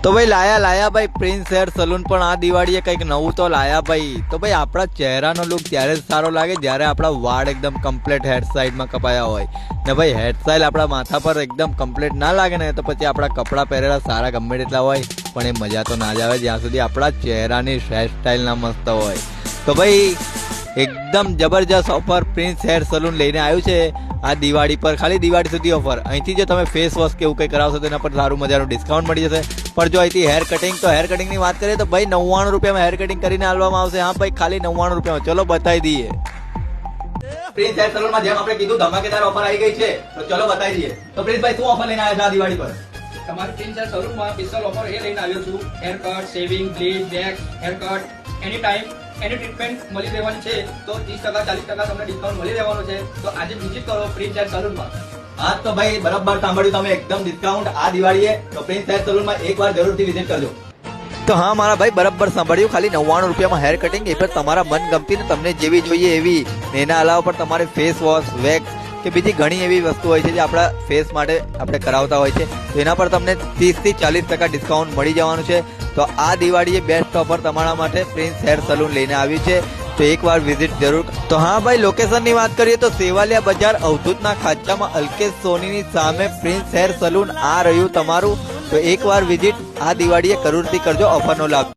તો ભાઈ લાયા ભાઈ પ્રિન્સ હેર સલૂન પણ આ દિવાળીએ કંઈક નવું તો લાયા ભાઈ. તો ભાઈ આપણા ચહેરાનો લુક ત્યારે જ સારો લાગે જ્યારે આપણા વાળ એકદમ કમ્પ્લીટ હેર સાઈડમાં કપાયા હોય ને ભાઈ હેર સ્ટાઈલ આપણા માથા પર એકદમ કમ્પ્લીટ ના લાગે ને તો પછી આપણા કપડાં પહેરેલા સારા ગમે તેટલા હોય પણ એ મજા તો ના જ આવે જ્યાં સુધી આપણા ચહેરાની હેર સ્ટાઈલ ના મસ્ત હોય. તો ભાઈ એકદમ જબરજસ્ત ઓફર પ્રિન્સ હેર સલૂન લઈને આવ્યું છે આ દિવાળી પર, ખાલી દિવાળી સુધી ઓફર. અહીંથી જો તમે ફેસ વોશ કે એવું કંઈ કરાવશો તો એના પર સારું મજાનું ડિસ્કાઉન્ટ મળી જશે. પણ જો અહીંથી હેર કટિંગ, તો હેર કટિંગની વાત કરીએ તો ભાઈ 99 રૂપિયામાં હેર કટિંગ કરીને આપવામાં આવશે. હા ભાઈ ખાલી 99 રૂપિયામાં. ચલો બતાવી દઈએ. પ્રિન્સ હેર સલૂનમાં જેમ આપણે કીધું ધમાકેદાર ઓફર આવી ગઈ છે તો ચલો બતાવી દઈએ. તો પ્રિન્સભાઈ શું ઓફર લઈને આવ્યા છે આ દિવાળી પર? તમારી પ્રિન્સ હેર સલૂનમાં સ્પેશિયલ ઓફર એ લઈને આવ્યો છું. Hair cut, shaving, bleach, wax, hair cut, any time any treatment મળી રહેવાની છે. તો 30% 40% તમને ડિસ્કાઉન્ટ મળી રહેવાનું છે. તો આજે વિઝિટ કરો પ્રિન્સ હેર સલૂનમાં. હા તો ભાઈ બરાબર સાંભળ્યું તમે, એકદમ ડિસ્કાઉન્ટ આ દિવાળીએ. તો પ્રિન્સ હેર સલૂનમાં એકવાર જરૂરથી વિઝિટ કરજો. તો હા મારા ભાઈ બરાબર સાંભળ્યું, ખાલી 99 રૂપિયામાં હેર કટિંગ, એ પણ તમારા મનગમતી ને તમને જેવી જોઈએ એવી. એના અલાવા પણ તમારે ફેસ વોશ, વેક્સ કે બીજી ઘણી એવી વસ્તુ હોય છે જે આપણા ફેસ માટે આપણે કરાવતા હોય છે. તો એના પર તમને 30 થી 40% ડિસ્કાઉન્ટ મળી જવાનું છે. તો આ દિવાળીએ બેસ્ટ ઓફર તમારા માટે પ્રિન્સ હેર સલૂન લઈને આવ્યું છે. તો એકવાર વિઝિટ જરૂર. તો હા ભાઈ લોકેશનની વાત કરીએ તો સેવાલિયા બજાર અવધૂતના ખાંચામાં અલ્કેશ સોનીની સામે પ્રિન્સ હેર સલૂન આ રહ્યું તમારું. તો એકવાર વિઝિટ આ દિવાળીએ જરૂરથી કરજો, ઓફરનો લાભ.